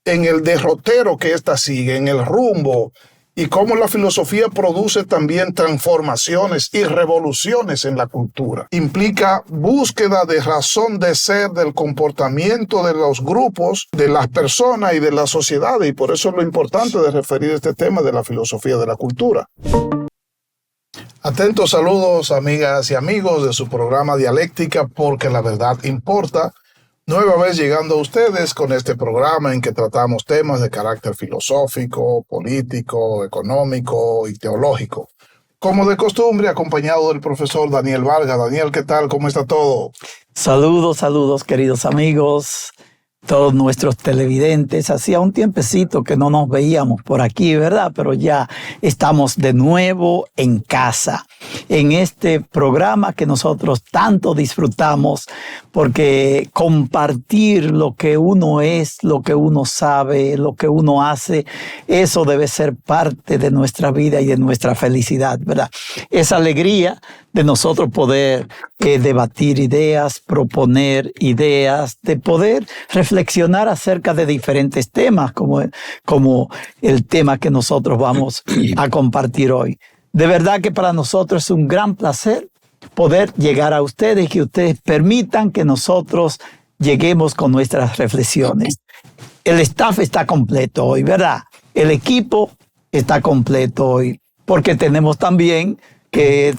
en el derrotero que ésta sigue, en el rumbo, y cómo la filosofía produce también transformaciones y revoluciones en la cultura. Implica búsqueda de razón de ser del comportamiento de los grupos, de las personas y de las sociedades, y por eso es lo importante de referir este tema de la filosofía de la cultura. Atentos saludos, amigas y amigos de su programa Dialéctica, porque la verdad importa. Nueva vez llegando a ustedes con este programa en que tratamos temas de carácter filosófico, político, económico y teológico. Como de costumbre, acompañado del profesor Daniel Vargas. Daniel, ¿qué tal? ¿Cómo está todo? Saludos, queridos amigos, todos nuestros televidentes. Hacía un tiempecito que no nos veíamos por aquí, ¿verdad? Pero ya estamos de nuevo en casa, en este programa que nosotros tanto disfrutamos, porque compartir lo que uno es, lo que uno sabe, lo que uno hace, eso debe ser parte de nuestra vida y de nuestra felicidad, ¿verdad? Esa alegría de nosotros poder debatir ideas, proponer ideas, de poder reflexionar acerca de diferentes temas, como el tema que nosotros vamos a compartir hoy. De verdad que para nosotros es un gran placer poder llegar a ustedes y que ustedes permitan que nosotros lleguemos con nuestras reflexiones. El staff está completo hoy, ¿verdad? El equipo está completo hoy, porque tenemos también que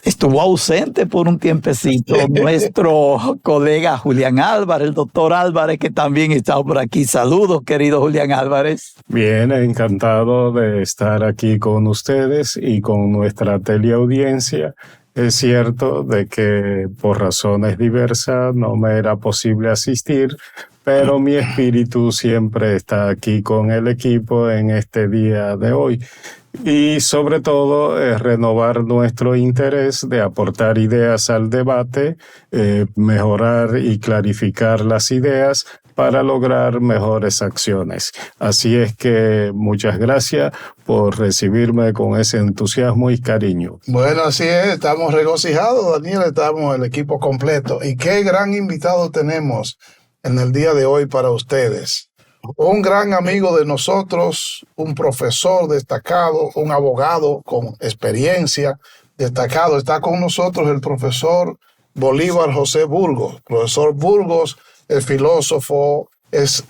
estuvo ausente por un tiempecito nuestro colega Julián Álvarez, el doctor Álvarez, que también está por aquí. Saludos, querido Julián Álvarez. Bien, encantado de estar aquí con ustedes y con nuestra teleaudiencia. Es cierto de que por razones diversas no me era posible asistir, pero mi espíritu siempre está aquí con el equipo en este día de hoy. Y sobre todo renovar nuestro interés de aportar ideas al debate, mejorar y clarificar las ideas para lograr mejores acciones. Así es que muchas gracias por recibirme con ese entusiasmo y cariño. Bueno, así es, estamos regocijados, Daniel, estamos el equipo completo. Y qué gran invitado tenemos en el día de hoy para ustedes. Un gran amigo de nosotros, un profesor destacado, un abogado con experiencia destacado. Está con nosotros el profesor Bolívar José Burgos. Profesor Burgos es filósofo, es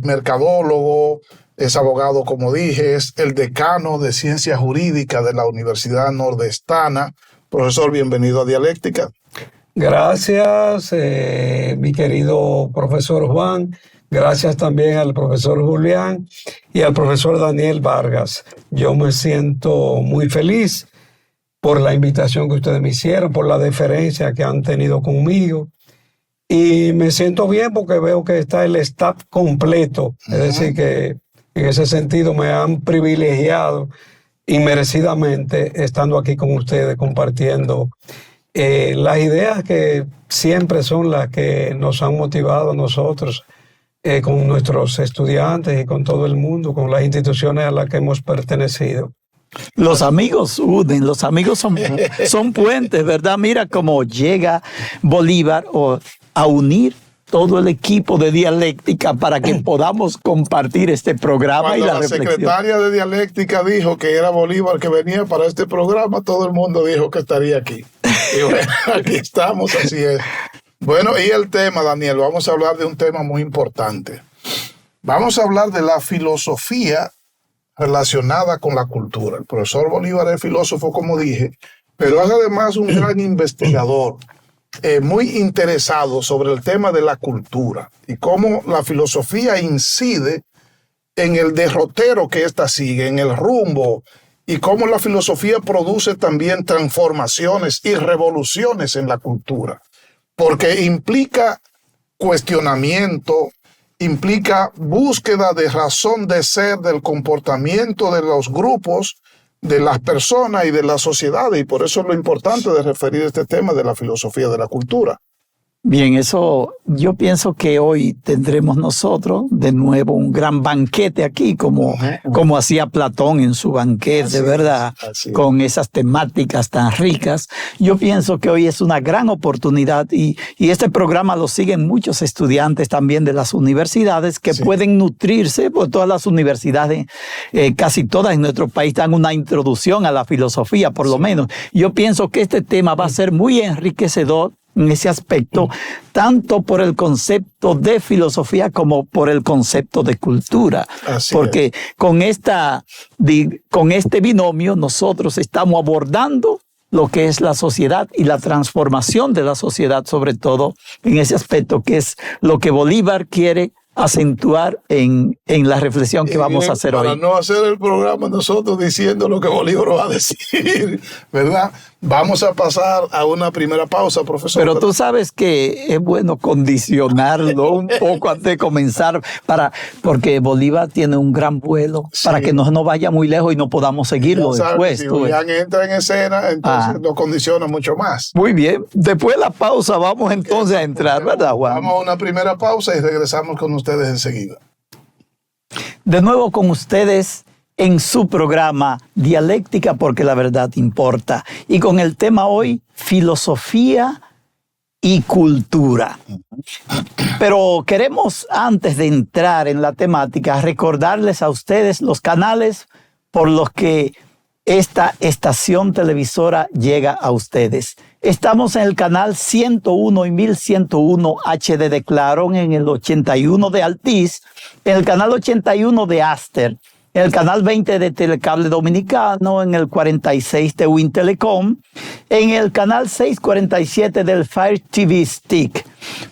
mercadólogo, es abogado, como dije, es el decano de Ciencias Jurídicas de la Universidad Nordestana. Profesor, bienvenido a Dialéctica. Gracias, mi querido profesor Juan. Gracias también al profesor Julián y al profesor Daniel Vargas. Yo me siento muy feliz por la invitación que ustedes me hicieron, por la deferencia que han tenido conmigo. Y me siento bien porque veo que está el staff completo. Es decir, que en ese sentido me han privilegiado inmerecidamente estando aquí con ustedes compartiendo las ideas que siempre son las que nos han motivado a nosotros con nuestros estudiantes y con todo el mundo, con las instituciones a las que hemos pertenecido. Los amigos unen, los amigos son puentes, ¿verdad? Mira cómo llega Bolívar a unir todo el equipo de Dialéctica para que podamos compartir este programa. Cuando y la reflexión. Secretaria de Dialéctica dijo que era Bolívar que venía para este programa, todo el mundo dijo que estaría aquí. Y bueno, aquí estamos, así es. Bueno, y el tema, Daniel, vamos a hablar de un tema muy importante. Vamos a hablar de la filosofía relacionada con la cultura. El profesor Bolívar es filósofo, como dije, pero es además un gran investigador, muy interesado sobre el tema de la cultura y cómo la filosofía incide en el derrotero que ésta sigue, en el rumbo, y cómo la filosofía produce también transformaciones y revoluciones en la cultura. Porque implica cuestionamiento, implica búsqueda de razón de ser del comportamiento de los grupos, de las personas y de las sociedades, y por eso es lo importante de referir este tema de la filosofía de la cultura. Bien, eso yo pienso que hoy tendremos nosotros de nuevo un gran banquete aquí, como hacía Platón en su banquete, Así ¿verdad? es. Con esas temáticas tan ricas. Yo pienso que hoy es una gran oportunidad y este programa lo siguen muchos estudiantes también de las universidades que pueden nutrirse, pues todas las universidades, casi todas en nuestro país dan una introducción a la filosofía, por lo menos. Yo pienso que este tema va a ser muy enriquecedor en ese aspecto, tanto por el concepto de filosofía como por el concepto de cultura. Porque con este binomio nosotros estamos abordando lo que es la sociedad y la transformación de la sociedad, sobre todo en ese aspecto que es lo que Bolívar quiere acentuar en la reflexión que vamos a hacer hoy. Para no hacer el programa nosotros diciendo lo que Bolívar va a decir, ¿verdad? Vamos a pasar a una primera pausa, profesor. Pero tú sabes que es bueno condicionarlo un poco antes de comenzar, porque Bolívar tiene un gran vuelo, para que no vaya muy lejos y no podamos seguirlo después. Si Julián entra en escena, entonces nos condiciona mucho más. Muy bien. Después de la pausa vamos entonces a entrar, ¿verdad, Juan? Vamos a una primera pausa y regresamos con ustedes enseguida. De nuevo con ustedes en su programa Dialéctica, porque la verdad importa. Y con el tema hoy, filosofía y cultura. Pero queremos, antes de entrar en la temática, recordarles a ustedes los canales por los que esta estación televisora llega a ustedes. Estamos en el canal 101 y 1101 HD de Claro, en el 81 de Altiz, en el canal 81 de Aster, en el canal 20 de Telecable Dominicano, en el 46 de Wintelecom, en el canal 647 del Fire TV Stick.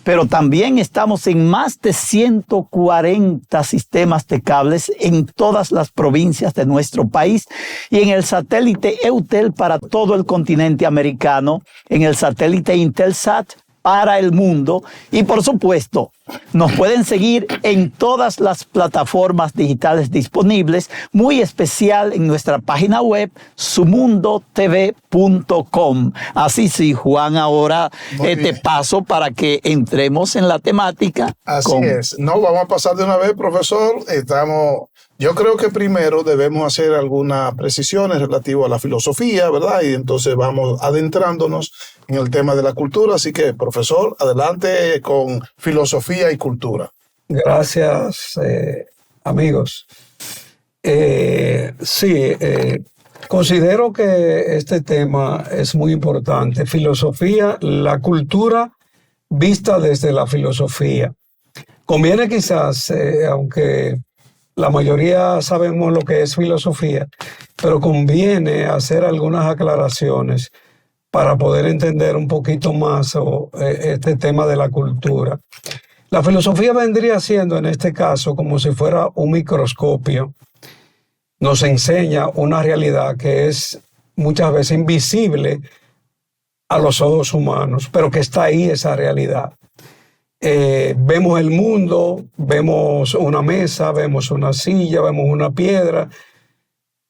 Pero también estamos en más de 140 sistemas de cables en todas las provincias de nuestro país y en el satélite Eutel para todo el continente americano, en el satélite Intelsat para el mundo y, por supuesto, nos pueden seguir en todas las plataformas digitales disponibles, muy especial en nuestra página web sumundotv.com. Así sí, Juan, ahora te paso para que entremos en la temática. Así es. No, vamos a pasar de una vez, profesor. Yo creo que primero debemos hacer algunas precisiones relativas a la filosofía, ¿verdad? Y entonces vamos adentrándonos en el tema de la cultura. Así que, profesor, adelante con filosofía y cultura. Gracias, amigos. Considero que este tema es muy importante. Filosofía, la cultura vista desde la filosofía. Conviene quizás, aunque la mayoría sabemos lo que es filosofía, pero conviene hacer algunas aclaraciones para poder entender un poquito más este tema de la cultura. La filosofía vendría siendo, en este caso, como si fuera un microscopio. Nos enseña una realidad que es muchas veces invisible a los ojos humanos, pero que está ahí esa realidad. Vemos el mundo, vemos una mesa, vemos una silla, vemos una piedra,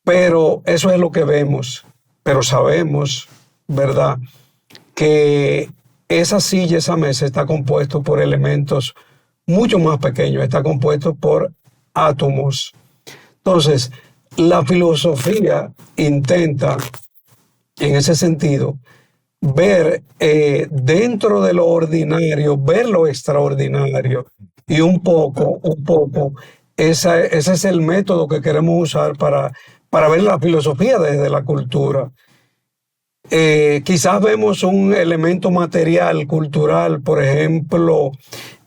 pero eso es lo que vemos. Pero sabemos, ¿verdad?, que esa silla, esa mesa está compuesto por elementos mucho más pequeños, está compuesto por átomos. Entonces, la filosofía intenta, en ese sentido, ver dentro de lo ordinario, ver lo extraordinario. Y un poco, ese es el método que queremos usar para ver la filosofía desde la cultura. Quizás vemos un elemento material, cultural, por ejemplo,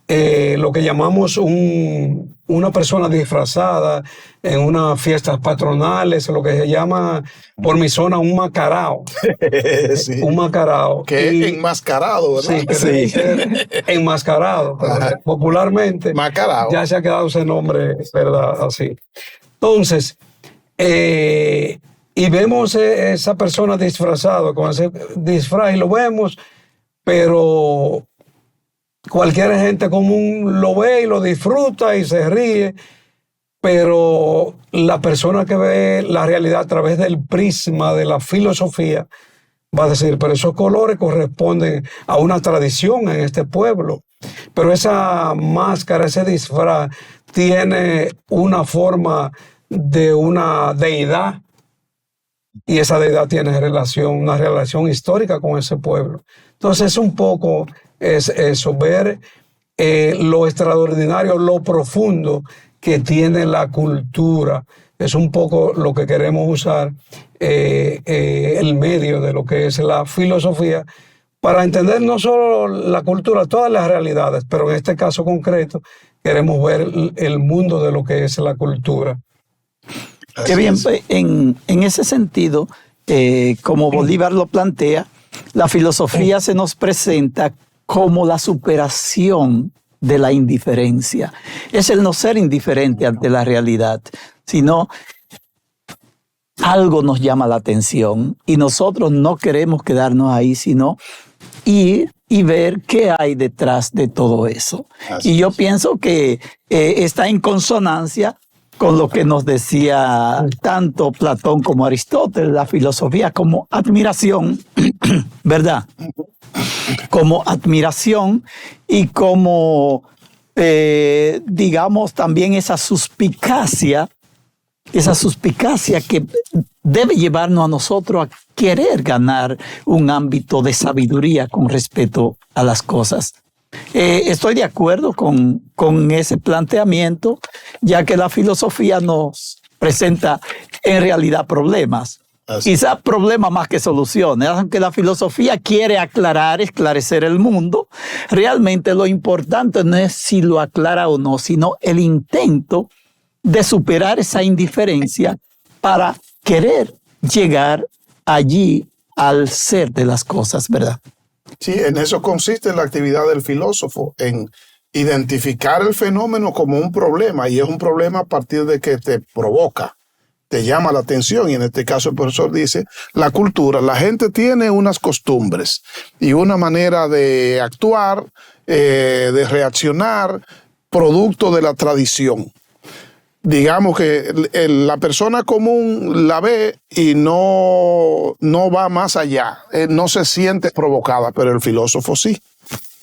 lo que llamamos una persona disfrazada en unas fiestas patronales, lo que se llama por mi zona un macarao. Sí. Un macarao. Que es enmascarado, ¿verdad? Sí, que debe ser enmascarado. Popularmente Macarao. Ya se ha quedado ese nombre, ¿verdad? Así. Entonces, y vemos esa persona disfrazada con ese disfraz y lo vemos, pero cualquier gente común lo ve y lo disfruta y se ríe, pero la persona que ve la realidad a través del prisma de la filosofía va a decir, pero esos colores corresponden a una tradición en este pueblo. Pero esa máscara, ese disfraz, tiene una forma de una deidad. Y esa deidad tiene una relación histórica con ese pueblo. Entonces, un poco es eso, ver lo extraordinario, lo profundo que tiene la cultura. Es un poco lo que queremos usar, el medio de lo que es la filosofía, para entender no solo la cultura, todas las realidades, pero en este caso concreto queremos ver el mundo de lo que es la cultura. Qué bien, en ese sentido, como Bolívar lo plantea, la filosofía se nos presenta como la superación de la indiferencia. Es el no ser indiferente ante la realidad, sino algo nos llama la atención y nosotros no queremos quedarnos ahí, sino ir y ver qué hay detrás de todo eso. Y yo pienso que está en consonancia con lo que nos decía tanto Platón como Aristóteles, la filosofía como admiración, ¿verdad? Como admiración y como, digamos, también esa suspicacia que debe llevarnos a nosotros a querer ganar un ámbito de sabiduría con respecto a las cosas. Estoy de acuerdo con ese planteamiento, ya que la filosofía nos presenta en realidad problemas. Quizás problemas más que soluciones. Aunque la filosofía quiere esclarecer el mundo, realmente lo importante no es si lo aclara o no, sino el intento de superar esa indiferencia para querer llegar allí al ser de las cosas, ¿verdad? Sí, en eso consiste la actividad del filósofo, en identificar el fenómeno como un problema, y es un problema a partir de que te provoca, te llama la atención, y en este caso el profesor dice, la cultura, la gente tiene unas costumbres y una manera de actuar, de reaccionar, producto de la tradición. Digamos que la persona común la ve y no va más allá, no se siente provocada, pero el filósofo sí.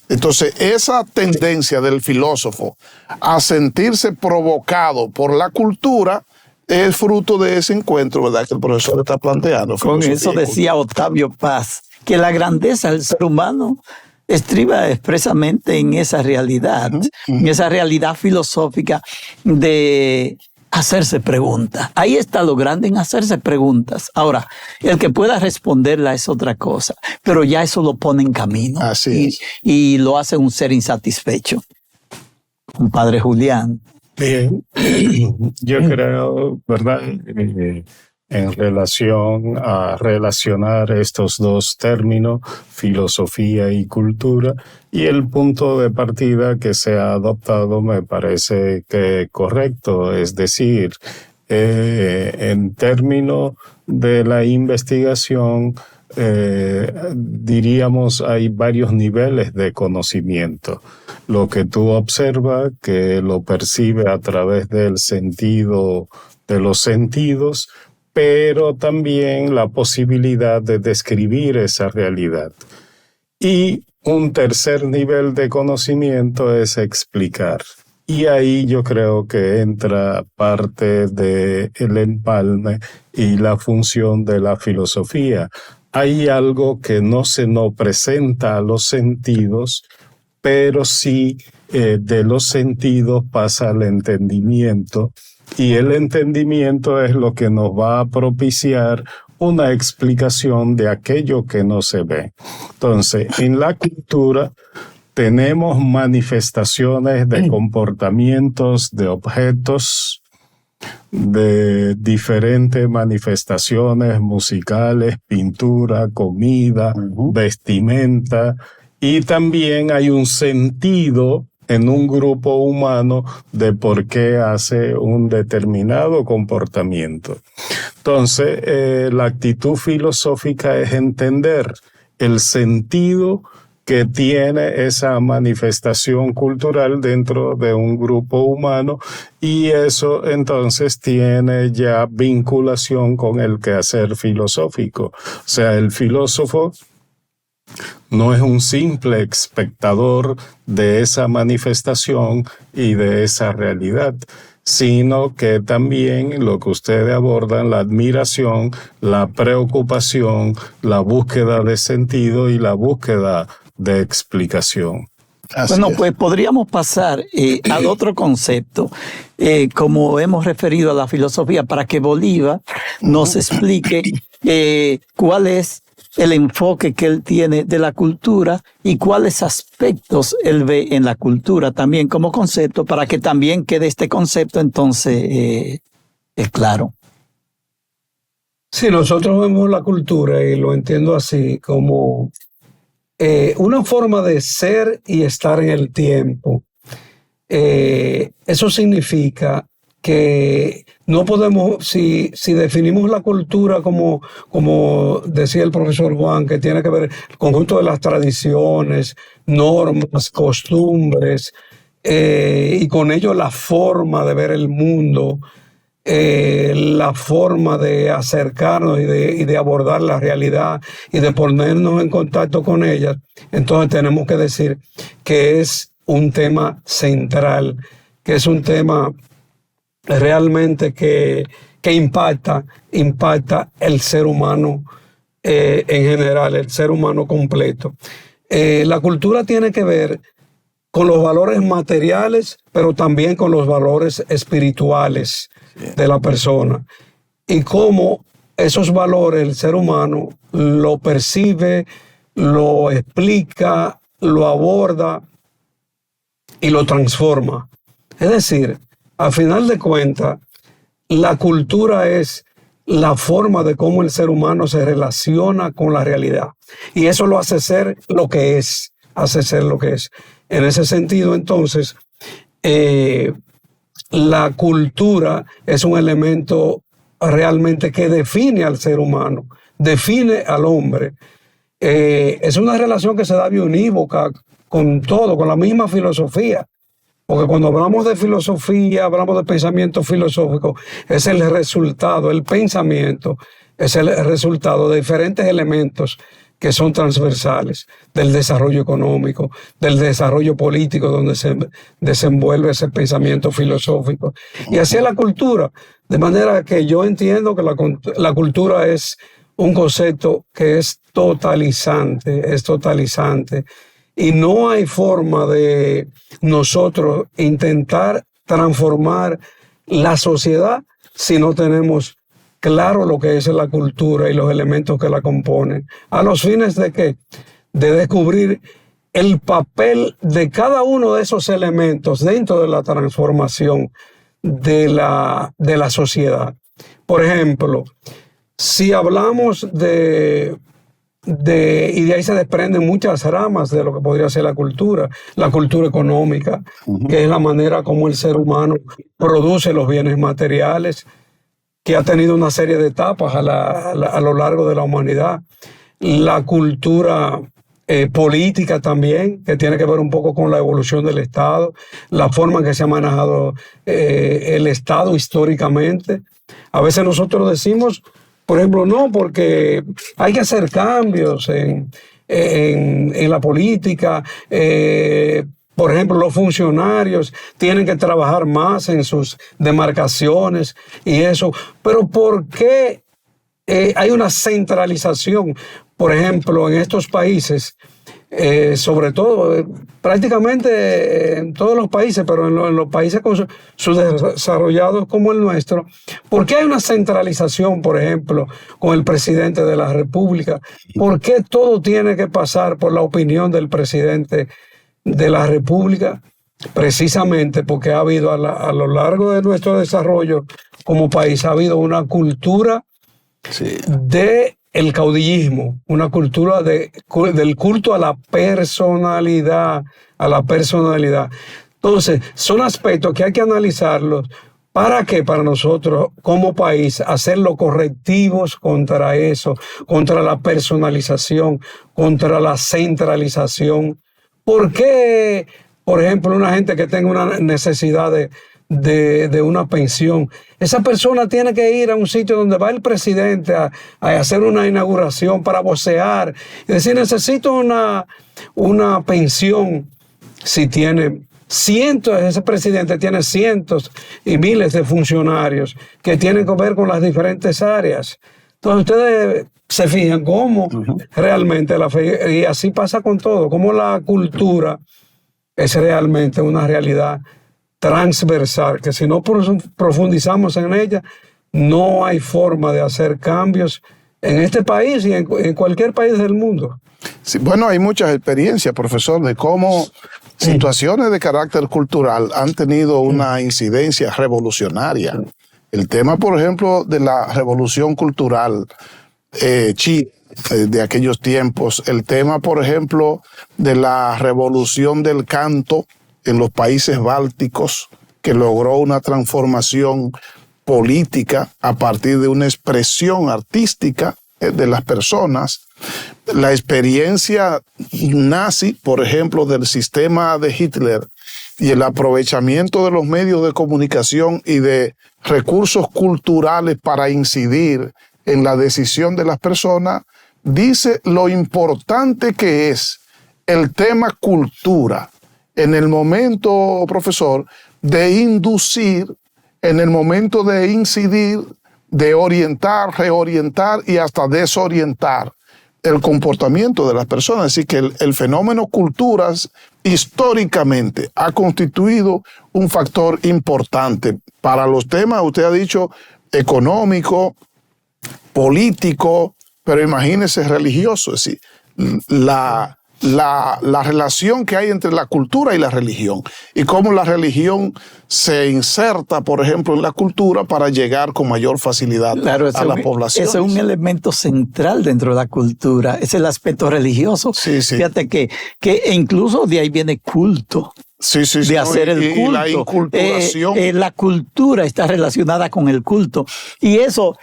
Entonces, esa tendencia del filósofo a sentirse provocado por la cultura es fruto de ese encuentro, ¿verdad?, que el profesor está planteando. Con eso decía Octavio Paz, que la grandeza del ser humano estriba expresamente en esa realidad, en esa realidad filosófica de hacerse preguntas. Ahí está lo grande, en hacerse preguntas. Ahora, el que pueda responderla es otra cosa, pero ya eso lo pone en camino. Así es. Y lo hace un ser insatisfecho. Compadre Julián. Bien, yo creo, ¿verdad? En relación a relacionar estos dos términos, filosofía y cultura, y el punto de partida que se ha adoptado me parece que correcto, es decir, en términos de la investigación, diríamos, hay varios niveles de conocimiento. Lo que tú observas, que lo percibe a través del sentido de los sentidos, pero también la posibilidad de describir esa realidad. Y un tercer nivel de conocimiento es explicar. Y ahí yo creo que entra parte del empalme y la función de la filosofía. Hay algo que no se nos presenta a los sentidos, pero sí de los sentidos pasa al entendimiento, y el entendimiento es lo que nos va a propiciar una explicación de aquello que no se ve. Entonces, en la cultura tenemos manifestaciones de comportamientos, de objetos, de diferentes manifestaciones musicales, pintura, comida, vestimenta, y también hay un sentido en un grupo humano de por qué hace un determinado comportamiento. Entonces, la actitud filosófica es entender el sentido que tiene esa manifestación cultural dentro de un grupo humano, y eso entonces tiene ya vinculación con el quehacer filosófico. O sea, el filósofo no es un simple espectador de esa manifestación y de esa realidad, sino que también lo que ustedes abordan, la admiración, la preocupación, la búsqueda de sentido y la búsqueda de explicación. Bueno, pues podríamos pasar al otro concepto, como hemos referido a la filosofía, para que Bolívar nos explique cuál es el enfoque que él tiene de la cultura y cuáles aspectos él ve en la cultura también como concepto, para que también quede este concepto entonces es claro. Sí, nosotros vemos la cultura, y lo entiendo así, como una forma de ser y estar en el tiempo. Eso significa que no podemos, si definimos la cultura como decía el profesor Juan, que tiene que ver el conjunto de las tradiciones, normas, costumbres, y con ello la forma de ver el mundo, la forma de acercarnos y de abordar la realidad y de ponernos en contacto con ella, entonces tenemos que decir que es un tema central, que es un tema realmente que impacta el ser humano en general, el ser humano completo. La cultura tiene que ver con los valores materiales, pero también con los valores espirituales de la persona, y cómo esos valores el ser humano lo percibe, lo explica, lo aborda y lo transforma. Es decir, al final de cuentas, la cultura es la forma de cómo el ser humano se relaciona con la realidad, y eso lo hace ser lo que es, En ese sentido, entonces, la cultura es un elemento realmente que define al ser humano, define al hombre. Es una relación que se da unívoca con todo, con la misma filosofía. Porque cuando hablamos de filosofía, hablamos de pensamiento filosófico, es el resultado, el pensamiento es el resultado de diferentes elementos que son transversales del desarrollo económico, del desarrollo político, donde se desenvuelve ese pensamiento filosófico. Y así es la cultura. De manera que yo entiendo que la cultura es un concepto que es totalizante, y no hay forma de nosotros intentar transformar la sociedad si no tenemos claro lo que es la cultura y los elementos que la componen. ¿A los fines de qué? De descubrir el papel de cada uno de esos elementos dentro de la transformación de la sociedad. Por ejemplo, si hablamos y de ahí se desprenden muchas ramas de lo que podría ser la cultura económica, que es la manera como el ser humano produce los bienes materiales, que ha tenido una serie de etapas a lo largo de la humanidad. La cultura política también, que tiene que ver un poco con la evolución del Estado, la forma en que se ha manejado el Estado históricamente. A veces nosotros decimos, por ejemplo, no, porque hay que hacer cambios en la política. Por ejemplo, los funcionarios tienen que trabajar más en sus demarcaciones y eso. Pero ¿por qué hay una centralización? Por ejemplo, en estos países, sobre todo, prácticamente en todos los países, pero en los países subdesarrollados como el nuestro, ¿por qué hay una centralización, por ejemplo, con el presidente de la República? ¿Por qué todo tiene que pasar por la opinión del presidente de la República? Precisamente porque ha habido a lo largo de nuestro desarrollo como país, ha habido una cultura de el caudillismo, una cultura del culto a la personalidad, Entonces, son aspectos que hay que analizarlos ¿Para qué? Para nosotros, como país, hacer los correctivos contra eso, contra la personalización, contra la centralización. ¿Por qué, por ejemplo, una gente que tenga una necesidad de una pensión, esa persona tiene que ir a un sitio donde va el presidente a hacer una inauguración para vocear y decir, necesito una pensión? Si tiene cientos, ese presidente tiene cientos y miles de funcionarios que tienen que ver con las diferentes áreas. Entonces ustedes se fijan cómo realmente y así pasa con todo, cómo la cultura es realmente una realidad transversal, que si no profundizamos en ella, no hay forma de hacer cambios en este país y en cualquier país del mundo. Sí, bueno, hay muchas experiencias, profesor, de cómo situaciones de carácter cultural han tenido una incidencia revolucionaria. El tema, por ejemplo, de la revolución cultural china de aquellos tiempos, el tema, por ejemplo, de la revolución del canto en los países bálticos, que logró una transformación política a partir de una expresión artística de las personas. La experiencia nazi, por ejemplo, del sistema de Hitler y el aprovechamiento de los medios de comunicación y de recursos culturales para incidir en la decisión de las personas, dice lo importante que es el tema cultura en el momento, profesor, de inducir, en el momento de incidir, de orientar, reorientar y hasta desorientar el comportamiento de las personas. Así que el fenómeno culturas históricamente ha constituido un factor importante para los temas, usted ha dicho, económico, político, pero imagínese religioso. Es decir, la relación que hay entre la cultura y la religión y cómo la religión se inserta, por ejemplo, en la cultura para llegar con mayor facilidad a la población. Ese es un elemento central dentro de la cultura, es el aspecto religioso. Sí, sí. Fíjate que incluso de ahí viene culto. Sí, sí, sí. De hacer el culto. Y la inculturación. La cultura está relacionada con el culto. Y eso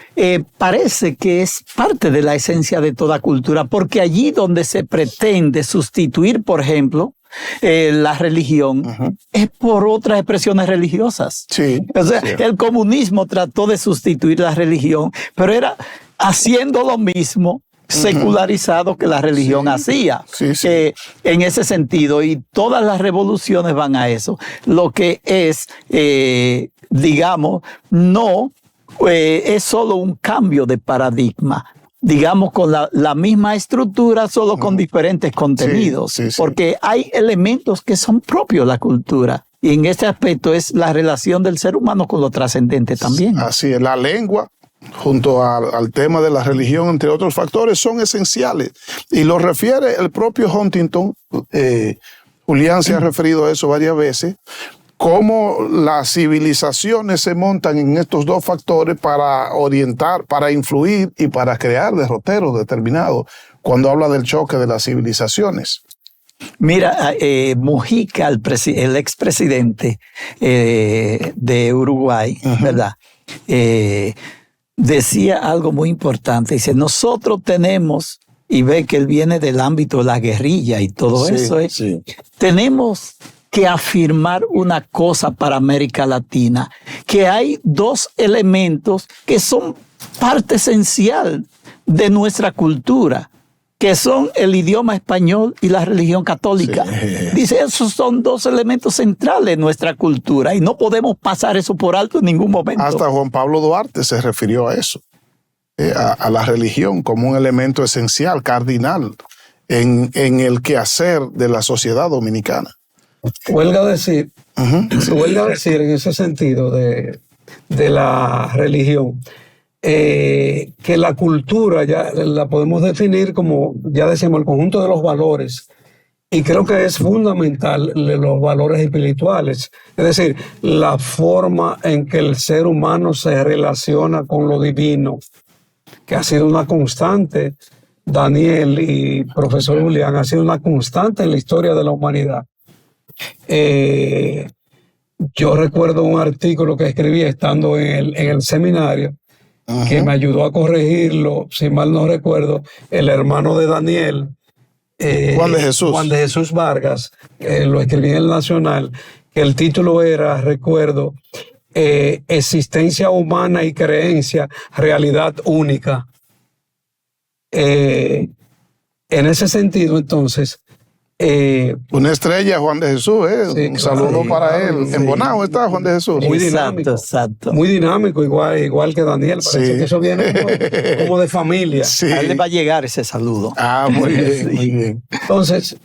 parece que es parte de la esencia de toda cultura, porque allí donde se pretende sustituir, por ejemplo, la religión, es por otras expresiones religiosas. Sí, o sea, sí. El comunismo trató de sustituir la religión, pero era haciendo lo mismo secularizado que la religión hacía. Sí, sí. En ese sentido, y todas las revoluciones van a eso. Lo que es, digamos, no es solo un cambio de paradigma, digamos, con la misma estructura, solo con diferentes contenidos, Sí, sí, sí. porque hay elementos que son propios de la cultura. Y en este aspecto es la relación del ser humano con lo trascendente también. Así es, la lengua, junto al tema de la religión, entre otros factores, son esenciales. Y lo refiere el propio Huntington, Julián se ha referido a eso varias veces, cómo las civilizaciones se montan en estos dos factores para orientar, para influir y para crear derroteros determinados, cuando habla del choque de las civilizaciones. Mira, Mujica, el expresidente de Uruguay, ¿verdad? Decía algo muy importante. Dice, nosotros tenemos, y ve que él viene del ámbito de la guerrilla y todo eso, sí. Tenemos que afirmar una cosa para América Latina, que hay dos elementos que son parte esencial de nuestra cultura, que son el idioma español y la religión católica. Sí. Dice, esos son dos elementos centrales de nuestra cultura y no podemos pasar eso por alto en ningún momento. Hasta Juan Pablo Duarte se refirió a eso, a la religión como un elemento esencial, cardinal, en el quehacer de la sociedad dominicana. Huelga decir en ese sentido de la religión, que la cultura ya la podemos definir como, ya decíamos, el conjunto de los valores, y creo que es fundamental los valores espirituales, es decir, la forma en que el ser humano se relaciona con lo divino, que ha sido una constante. Daniel y profesor Julián, ha sido una constante en la historia de la humanidad. Yo recuerdo un artículo que escribí estando en el seminario, que me ayudó a corregirlo, si mal no recuerdo, el hermano de Daniel, Juan de Jesús. Juan de Jesús Vargas, lo escribí en el Nacional, que el título era, recuerdo, Existencia humana y creencia, realidad única. En ese sentido, entonces... una estrella, Juan de Jesús, sí, un saludo para él. Sí. En Bonao está Juan de Jesús. Muy dinámico. Exacto. Muy dinámico, igual que Daniel. Parece Sí. que eso viene como de familia. Sí. A él le va a llegar ese saludo. Ah, muy bien, muy bien. Entonces,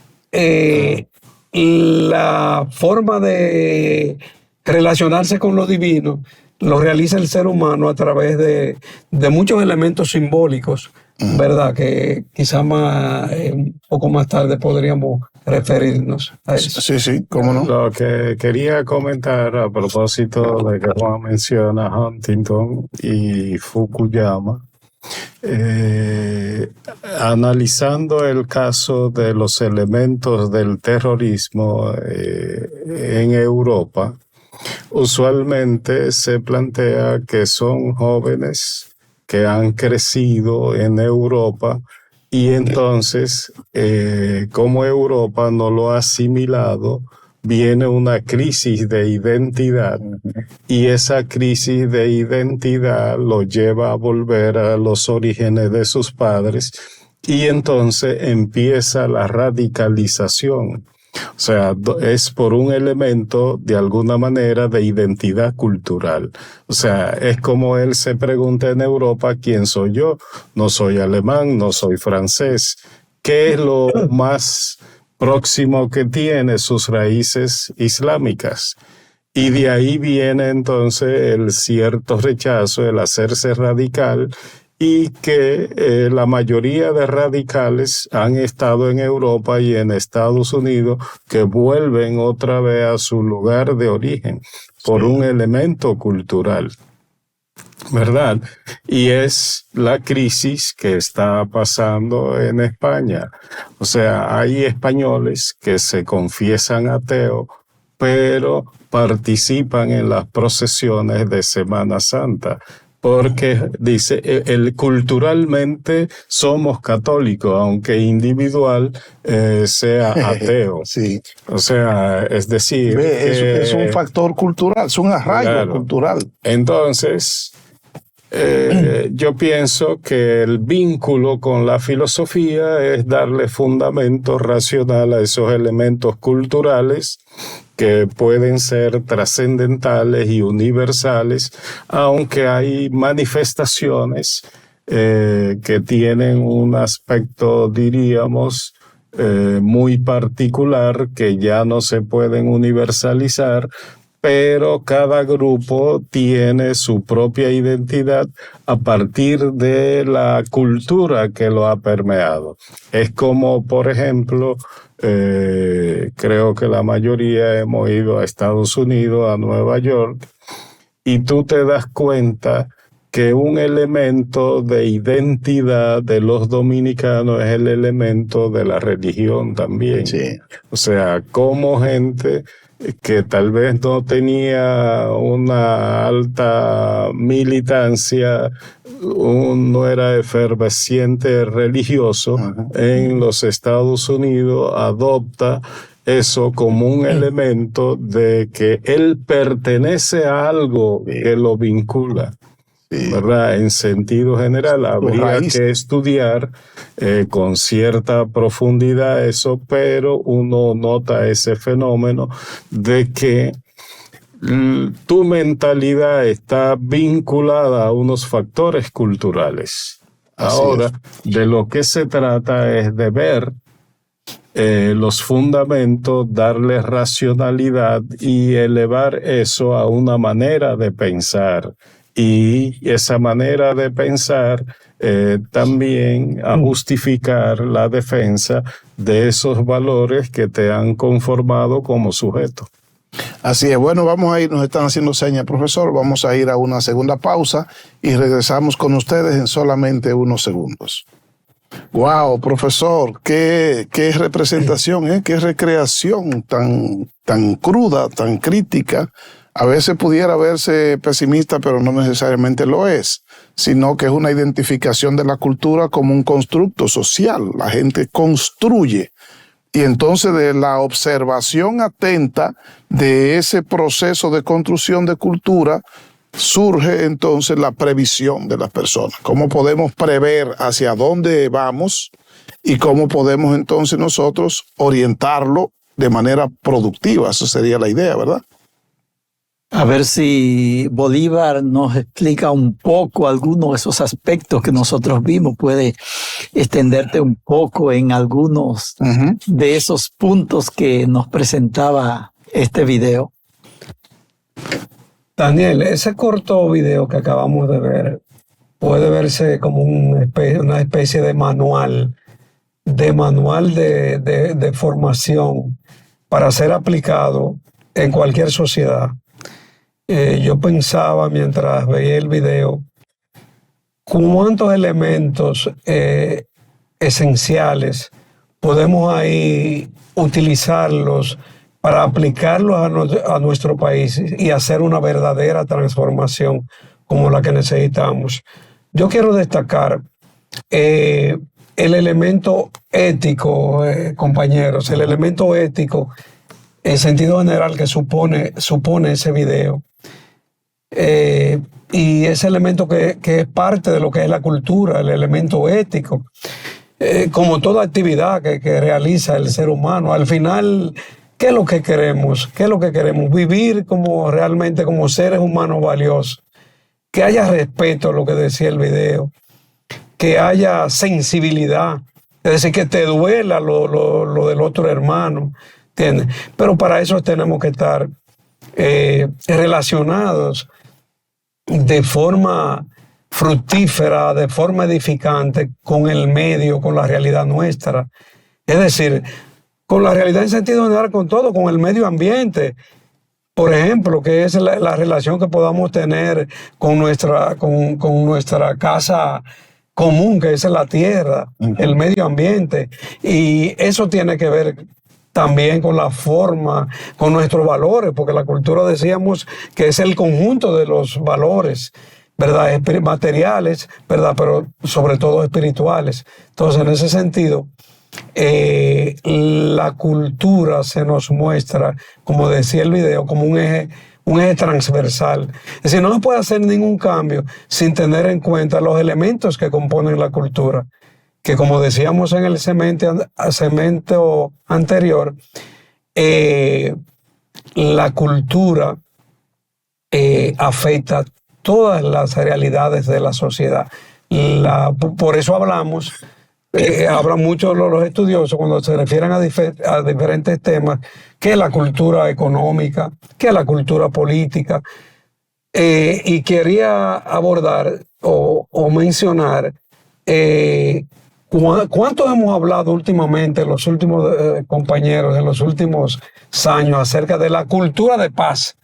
la forma de relacionarse con lo divino lo realiza el ser humano a través de muchos elementos simbólicos, ¿verdad? Que quizás un poco más tarde podríamos referirnos a eso. Sí, sí, cómo no. Lo que quería comentar a propósito de que Juan menciona Huntington y Fukuyama, analizando el caso de los elementos del terrorismo en Europa, usualmente se plantea que son jóvenes que han crecido en Europa y entonces, como Europa no lo ha asimilado, viene una crisis de identidad y esa crisis de identidad lo lleva a volver a los orígenes de sus padres y entonces empieza la radicalización. O sea, es por un elemento de alguna manera de identidad cultural. O sea, es como él se pregunta en Europa, ¿quién soy yo? No soy alemán, no soy francés. ¿Qué es lo más próximo que tiene? Sus raíces islámicas? Y de ahí viene entonces el cierto rechazo, el hacerse radical, y que la mayoría de radicales han estado en Europa y en Estados Unidos que vuelven otra vez a su lugar de origen por un elemento cultural, ¿verdad? Y es la crisis que está pasando en España. O sea, hay españoles que se confiesan ateos, pero participan en las procesiones de Semana Santa. Porque dice, culturalmente somos católicos, aunque individual sea ateo. Sí. O sea, es decir... Es un factor cultural, es un arraigo cultural. Entonces, yo pienso que el vínculo con la filosofía es darle fundamento racional a esos elementos culturales que pueden ser trascendentales y universales, aunque hay manifestaciones que tienen un aspecto, diríamos, muy particular, que ya no se pueden universalizar, pero cada grupo tiene su propia identidad a partir de la cultura que lo ha permeado. Es como, por ejemplo, creo que la mayoría hemos ido a Estados Unidos, a Nueva York, y tú te das cuenta que un elemento de identidad de los dominicanos es el elemento de la religión también. Sí. O sea, como gente que tal vez no tenía una alta militancia, no era efervesciente religioso, en los Estados Unidos adopta eso como un elemento de que él pertenece a algo que lo vincula. Sí. ¿Verdad? En sentido general, habría que estudiar con cierta profundidad eso, pero uno nota ese fenómeno de que tu mentalidad está vinculada a unos factores culturales. Ahora, de lo que se trata es de ver los fundamentos, darle racionalidad y elevar eso a una manera de pensar. Y esa manera de pensar también a justificar la defensa de esos valores que te han conformado como sujeto. Así es. Bueno, vamos a ir, nos están haciendo señas, profesor. Vamos a ir a una segunda pausa y regresamos con ustedes en solamente unos segundos. Wow, profesor, qué representación, qué recreación tan cruda, tan crítica. A veces pudiera verse pesimista, pero no necesariamente lo es, sino que es una identificación de la cultura como un constructo social. La gente construye. Y entonces de la observación atenta de ese proceso de construcción de cultura, surge entonces la previsión de las personas. ¿Cómo podemos prever hacia dónde vamos y cómo podemos entonces nosotros orientarlo de manera productiva? Esa sería la idea, ¿verdad? A ver si Bolívar nos explica un poco algunos de esos aspectos que nosotros vimos. Puede extenderte un poco en algunos de esos puntos que nos presentaba este video. Daniel, ese corto video que acabamos de ver puede verse como una especie de manual de formación para ser aplicado en cualquier sociedad. Yo pensaba mientras veía el video cuántos elementos esenciales podemos ahí utilizarlos para aplicarlos a nuestro país y hacer una verdadera transformación como la que necesitamos. Yo quiero destacar el elemento ético, compañeros, el elemento ético en sentido general que supone ese video. Y ese elemento que es parte de lo que es la cultura, el elemento ético, como toda actividad que realiza el ser humano, al final, ¿qué es lo que queremos? ¿Qué es lo que queremos? Vivir realmente como seres humanos valiosos, que haya respeto, lo que decía el video, que haya sensibilidad, es decir, que te duela lo del otro hermano, ¿entiendes? Pero para eso tenemos que estar relacionados de forma fructífera, de forma edificante con el medio, con la realidad nuestra. Es decir, con la realidad en sentido general, con todo, con el medio ambiente. Por ejemplo, que es la relación que podamos tener con nuestra casa común, que es la tierra, el medio ambiente. Y eso tiene que ver también con la forma, con nuestros valores, porque la cultura decíamos que es el conjunto de los valores, ¿verdad? Materiales, ¿verdad? Pero sobre todo espirituales. Entonces, en ese sentido, la cultura se nos muestra, como decía el video, como un eje transversal. Es decir, no se puede hacer ningún cambio sin tener en cuenta los elementos que componen la cultura, que como decíamos en el segmento anterior, la cultura afecta todas las realidades de la sociedad. Por eso hablamos, hablan mucho los estudiosos cuando se refieren a diferentes temas, que es la cultura económica, que es la cultura política, y quería abordar o mencionar cuánto hemos hablado últimamente, los últimos compañeros, en los últimos años, acerca de la cultura de paz.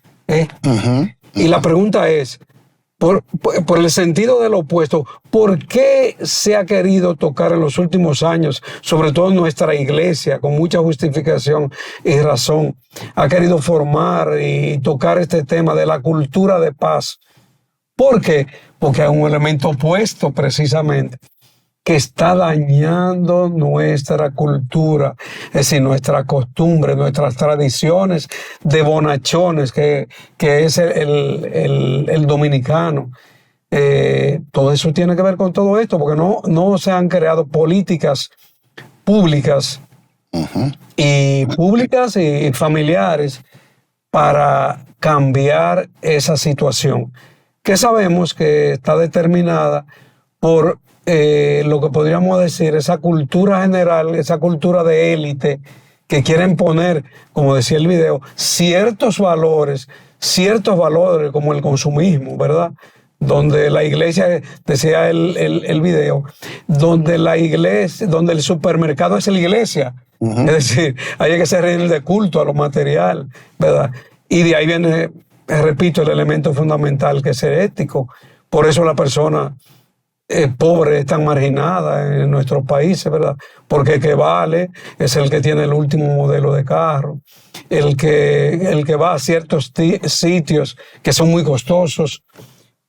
Y la pregunta es, por el sentido del opuesto, ¿por qué se ha querido tocar en los últimos años, sobre todo en nuestra iglesia, con mucha justificación y razón, ha querido formar y tocar este tema de la cultura de paz? ¿Por qué? Porque hay un elemento opuesto precisamente que está dañando nuestra cultura, es decir, nuestra costumbre, nuestras tradiciones de bonachones, que es el dominicano. Todo eso tiene que ver con todo esto, porque no se han creado políticas públicas y familiares para cambiar esa situación, que sabemos que está determinada por lo que podríamos decir, esa cultura general, esa cultura de élite que quieren poner, como decía el video, ciertos valores como el consumismo, ¿verdad? Donde la iglesia, decía el video, donde el supermercado es la iglesia. Es decir, hay que ser de culto a lo material, ¿verdad? Y de ahí viene, repito, el elemento fundamental que es ser ético. Por eso la persona pobres están marginadas en nuestros países, ¿verdad? Porque el que vale es el que tiene el último modelo de carro, el que va a ciertos sitios que son muy costosos,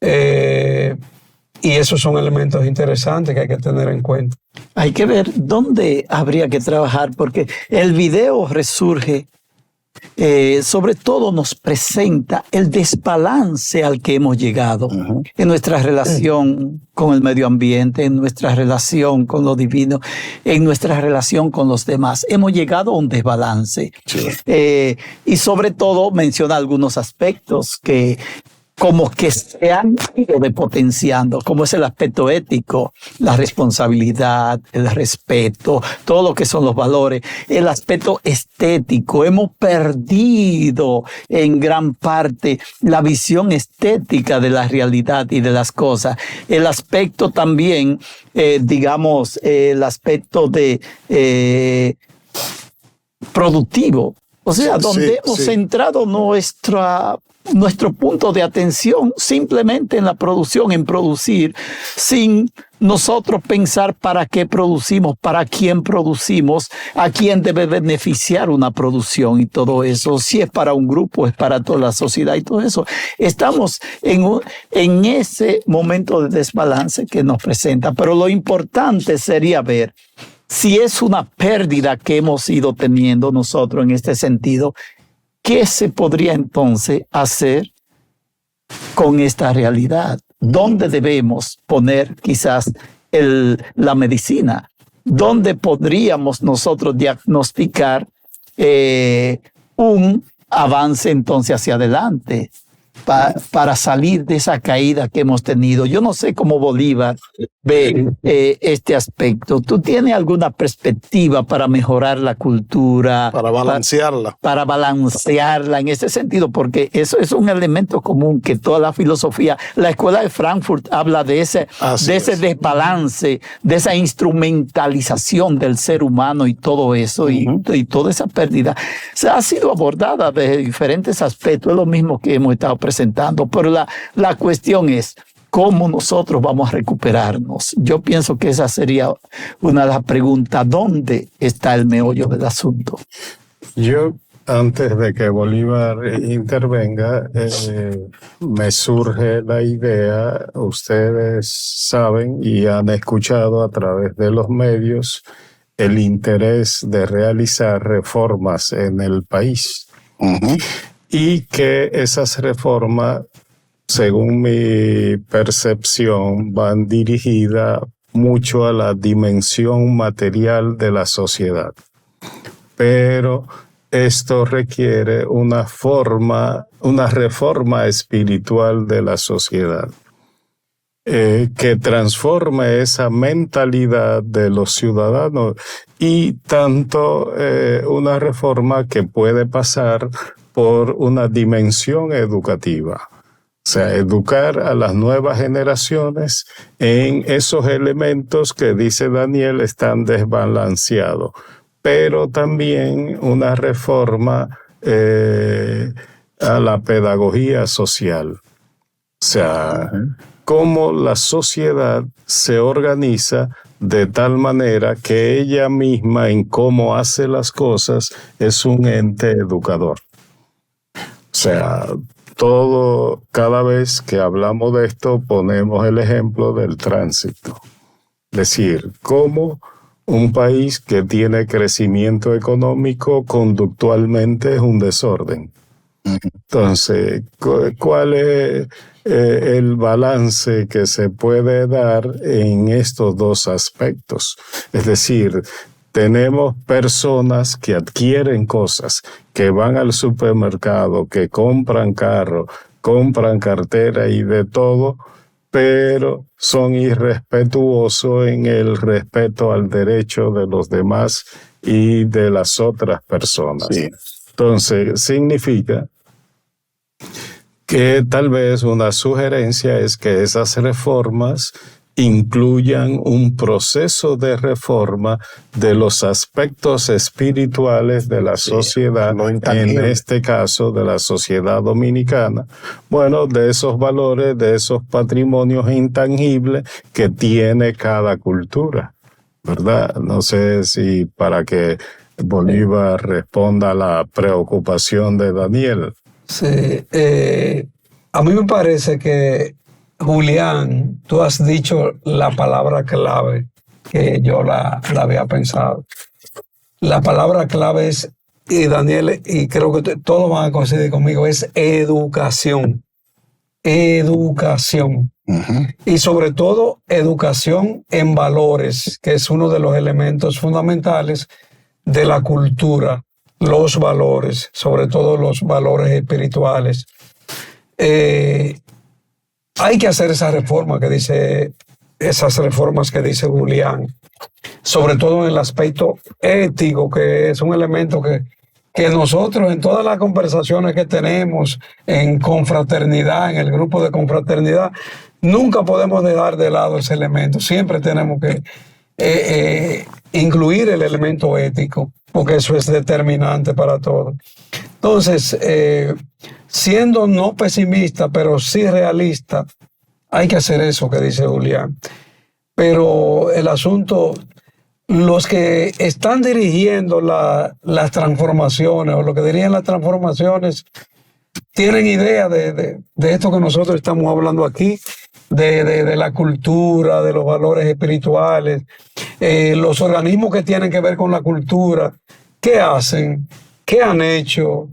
y esos son elementos interesantes que hay que tener en cuenta. Hay que ver dónde habría que trabajar, porque el video resurge, sobre todo nos presenta el desbalance al que hemos llegado en nuestra relación con el medio ambiente, en nuestra relación con lo divino, en nuestra relación con los demás. Hemos llegado a un desbalance. Sí. Y sobre todo menciona algunos aspectos que como que se han ido depotenciando, como es el aspecto ético, la responsabilidad, el respeto, todo lo que son los valores, el aspecto estético. Hemos perdido en gran parte la visión estética de la realidad y de las cosas. El aspecto también, el aspecto de productivo. O sea, donde hemos centrado nuestro punto de atención simplemente en la producción, en producir, sin nosotros pensar para qué producimos, para quién producimos, a quién debe beneficiar una producción y todo eso, si es para un grupo, es para toda la sociedad y todo eso. Estamos en ese momento de desbalance que nos presenta, pero lo importante sería ver si es una pérdida que hemos ido teniendo nosotros en este sentido. ¿Qué se podría entonces hacer con esta realidad? ¿Dónde debemos poner quizás la medicina? ¿Dónde podríamos nosotros diagnosticar un avance entonces hacia adelante para salir de esa caída que hemos tenido? Yo no sé cómo Bolívar ve este aspecto. ¿Tú tienes alguna perspectiva para mejorar la cultura? Para balancearla. Para balancearla en ese sentido, porque eso es un elemento común que toda la filosofía, la escuela de Frankfurt habla de ese desbalance, de esa instrumentalización del ser humano y todo eso, y toda esa pérdida. Se ha sido abordada desde diferentes aspectos, es lo mismo que hemos estado presentando, pero la cuestión es cómo nosotros vamos a recuperarnos. Yo pienso que esa sería una de las preguntas. ¿Dónde está el meollo del asunto? Yo, antes de que Bolívar intervenga, me surge la idea, ustedes saben y han escuchado a través de los medios el interés de realizar reformas en el país. Y que esas reformas, según mi percepción, van dirigidas mucho a la dimensión material de la sociedad. Pero esto requiere una reforma espiritual de la sociedad, que transforme esa mentalidad de los ciudadanos, y tanto una reforma que puede pasar por una dimensión educativa. O sea, educar a las nuevas generaciones en esos elementos que, dice Daniel, están desbalanceados. Pero también una reforma a la pedagogía social. O sea, cómo la sociedad se organiza de tal manera que ella misma, en cómo hace las cosas, es un ente educador. O sea, cada vez que hablamos de esto, ponemos el ejemplo del tránsito. Es decir, cómo un país que tiene crecimiento económico conductualmente es un desorden. Entonces, ¿cuál es el balance que se puede dar en estos dos aspectos? Es decir, tenemos personas que adquieren cosas, que van al supermercado, que compran carro, compran cartera y de todo, pero son irrespetuosos en el respeto al derecho de los demás y de las otras personas. Sí. Entonces, significa que tal vez una sugerencia es que esas reformas incluyan un proceso de reforma de los aspectos espirituales de la sociedad, en este caso de la sociedad dominicana, bueno, de esos valores, de esos patrimonios intangibles que tiene cada cultura, ¿verdad? No sé si para que Bolívar responda a la preocupación de Daniel. Sí, a mí me parece que, Julián, tú has dicho la palabra clave que yo la había pensado. La palabra clave es, y Daniel, y creo que todos van a coincidir conmigo, es educación. Educación. Uh-huh. Y sobre todo, educación en valores, que es uno de los elementos fundamentales de la cultura, los valores, sobre todo los valores espirituales. Hay que hacer esas reformas que dice Julián, sobre todo en el aspecto ético, que es un elemento que nosotros en todas las conversaciones que tenemos en confraternidad, en el grupo de confraternidad, nunca podemos dejar de lado ese elemento. Siempre tenemos que incluir el elemento ético, porque eso es determinante para todo. Entonces, siendo no pesimista, pero sí realista, hay que hacer eso que dice Julián. Pero el asunto, los que están dirigiendo las transformaciones, o los que dirigen las transformaciones, tienen idea de esto que nosotros estamos hablando aquí, de la cultura, de los valores espirituales, los organismos que tienen que ver con la cultura, ¿qué hacen? ¿Qué han hecho?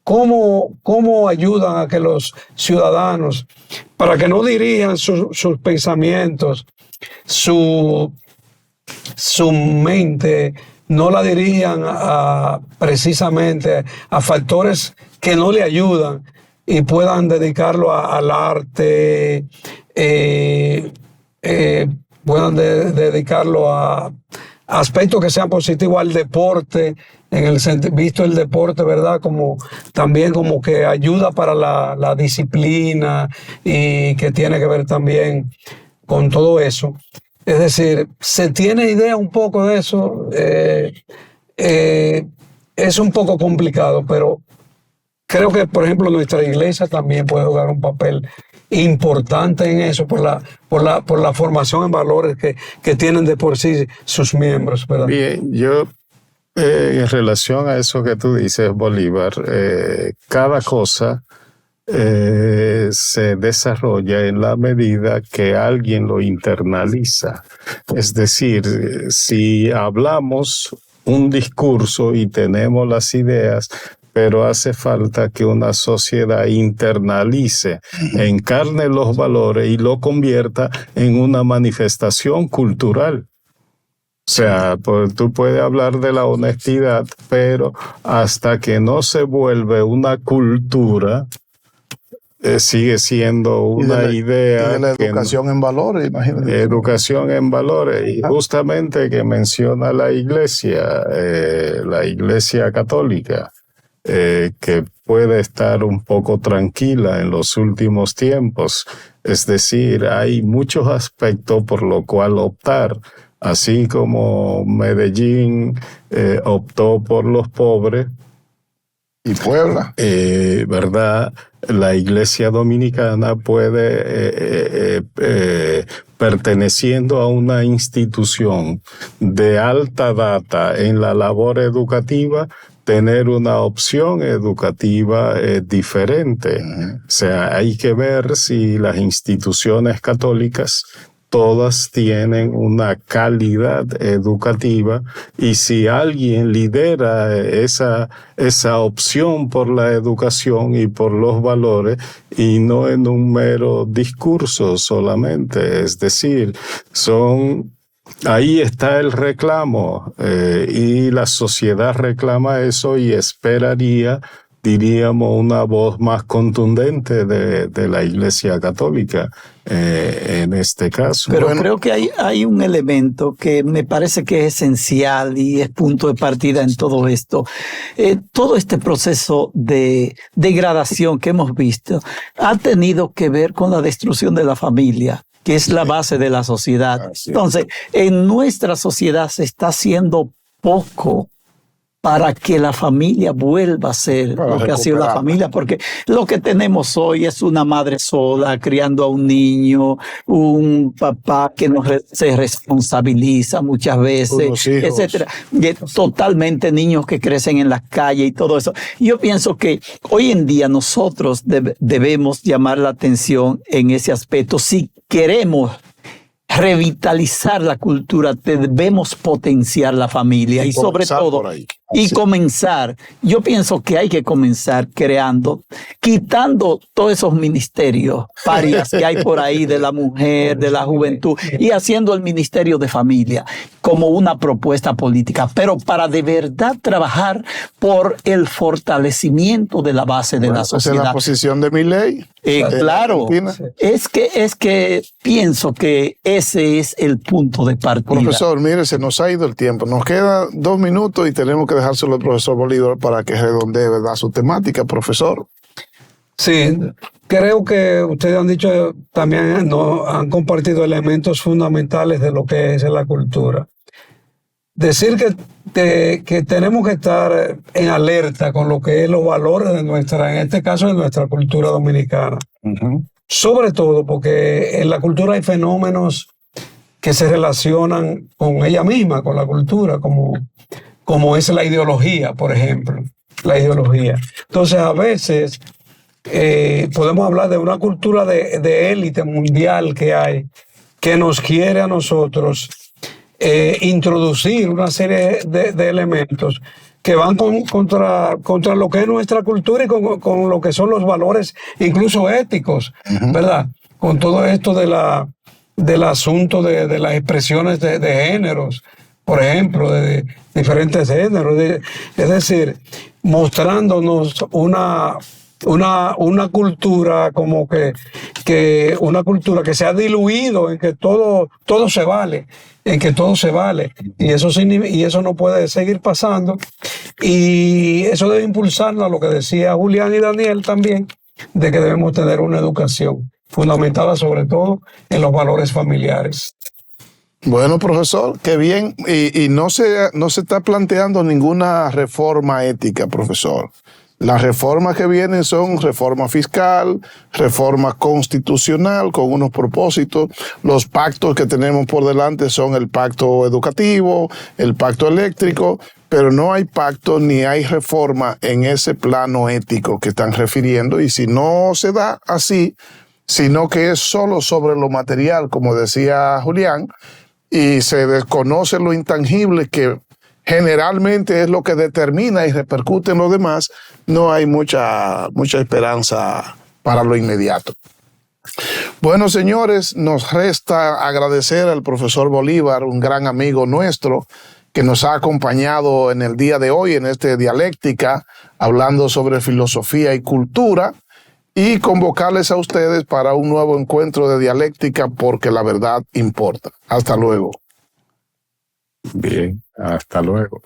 ¿Cómo ayudan a que los ciudadanos, para que no dirijan sus pensamientos, su mente, no la dirijan precisamente a factores que no le ayudan y puedan dedicarlo al arte, puedan dedicarlo a aspectos que sean positivos, al deporte, visto el deporte, ¿verdad? También como que ayuda para la disciplina y que tiene que ver también con todo eso. Es decir, ¿se tiene idea un poco de eso? Es un poco complicado, pero creo que, por ejemplo, nuestra iglesia también puede jugar un papel importante en eso por la formación en valores que tienen de por sí sus miembros, ¿verdad? Bien, yo en relación a eso que tú dices, Bolívar, cada cosa se desarrolla en la medida que alguien lo internaliza. Es decir, si hablamos un discurso y tenemos las ideas, pero hace falta que una sociedad internalice, encarne los valores y lo convierta en una manifestación cultural. O sea, pues tú puedes hablar de la honestidad, pero hasta que no se vuelve una cultura, sigue siendo una idea. Y de la educación en valores, imagínate. Educación en valores. Y justamente que menciona la iglesia católica, que puede estar un poco tranquila en los últimos tiempos. Es decir, hay muchos aspectos por lo cual optar. Así como Medellín optó por los pobres. Y Puebla. ¿Verdad? La iglesia dominicana puede, perteneciendo a una institución de alta data en la labor educativa, tener una opción educativa diferente. Uh-huh. O sea, hay que ver si las instituciones católicas todas tienen una calidad educativa, y si alguien lidera esa opción por la educación y por los valores, y no en un mero discurso solamente, es decir, ahí está el reclamo, y la sociedad reclama eso y esperaría, diríamos, una voz más contundente de la Iglesia Católica en este caso. Pero creo que hay un elemento que me parece que es esencial y es punto de partida en todo esto. Todo este proceso de degradación que hemos visto ha tenido que ver con la destrucción de la familia. que es la base de la sociedad. Así es. Entonces, en nuestra sociedad se está haciendo poco para que la familia vuelva a ser Para lo que ha sido la recuperarla. familia, porque lo que tenemos hoy es una madre sola criando a un niño, un papá que no se responsabiliza muchas veces, Unos hijos. etcétera. Y totalmente niños que crecen en las calles y todo eso. Yo pienso que hoy en día nosotros debemos llamar la atención en ese aspecto. Si queremos revitalizar la cultura, debemos potenciar la familia y sobre comenzar todo, por ahí. y Así. comenzar, yo pienso que hay que comenzar creando, quitando todos esos ministerios parias que hay por ahí de la mujer, de la juventud, y haciendo el ministerio de familia como una propuesta política, pero para de verdad trabajar por el fortalecimiento de la base de la Esa es sociedad. la posición de Milei. Claro, Argentina. es que pienso que ese es el punto de partida. Profesor, mire, se nos ha ido el tiempo. Nos quedan 2 minutos y tenemos que dejárselo al profesor Bolívar para que redondee, ¿verdad?, su temática, profesor. Sí, creo que ustedes han dicho también, no, han compartido elementos fundamentales de lo que es la cultura. Decir que tenemos que estar en alerta con lo que es los valores de nuestra, en este caso de nuestra cultura dominicana. Sobre todo porque en la cultura hay fenómenos que se relacionan con ella misma, con la cultura, como es la ideología, por ejemplo. La ideología. Entonces, a veces podemos hablar de una cultura de élite mundial que hay, que nos quiere a nosotros introducir una serie de elementos que van contra lo que es nuestra cultura y con lo que son los valores, incluso éticos, ¿verdad? Con todo esto del asunto de las expresiones de géneros, por ejemplo, de diferentes géneros. Es decir, mostrándonos una cultura como que una cultura que se ha diluido en que todo se vale, en que todo se vale, y eso no puede seguir pasando, y eso debe impulsarnos a lo que decía Julián y Daniel también, de que debemos tener una educación fundamentada sobre todo en los valores familiares. Bueno, profesor, qué bien. Y no se está planteando ninguna reforma ética, profesor. Las reformas que vienen son reforma fiscal, reforma constitucional con unos propósitos. Los pactos que tenemos por delante son el pacto educativo, el pacto eléctrico, pero no hay pacto ni hay reforma en ese plano ético que están refiriendo. Y si no se da así, sino que es solo sobre lo material, como decía Julián, y se desconoce lo intangible que generalmente es lo que determina y repercute en los demás, no hay mucha esperanza para lo inmediato. Bueno, señores, nos resta agradecer al profesor Bolívar, un gran amigo nuestro, que nos ha acompañado en el día de hoy en este Dialéctica, hablando sobre filosofía y cultura, y convocarles a ustedes para un nuevo encuentro de Dialéctica, porque la verdad importa. Hasta luego. Bien, hasta luego.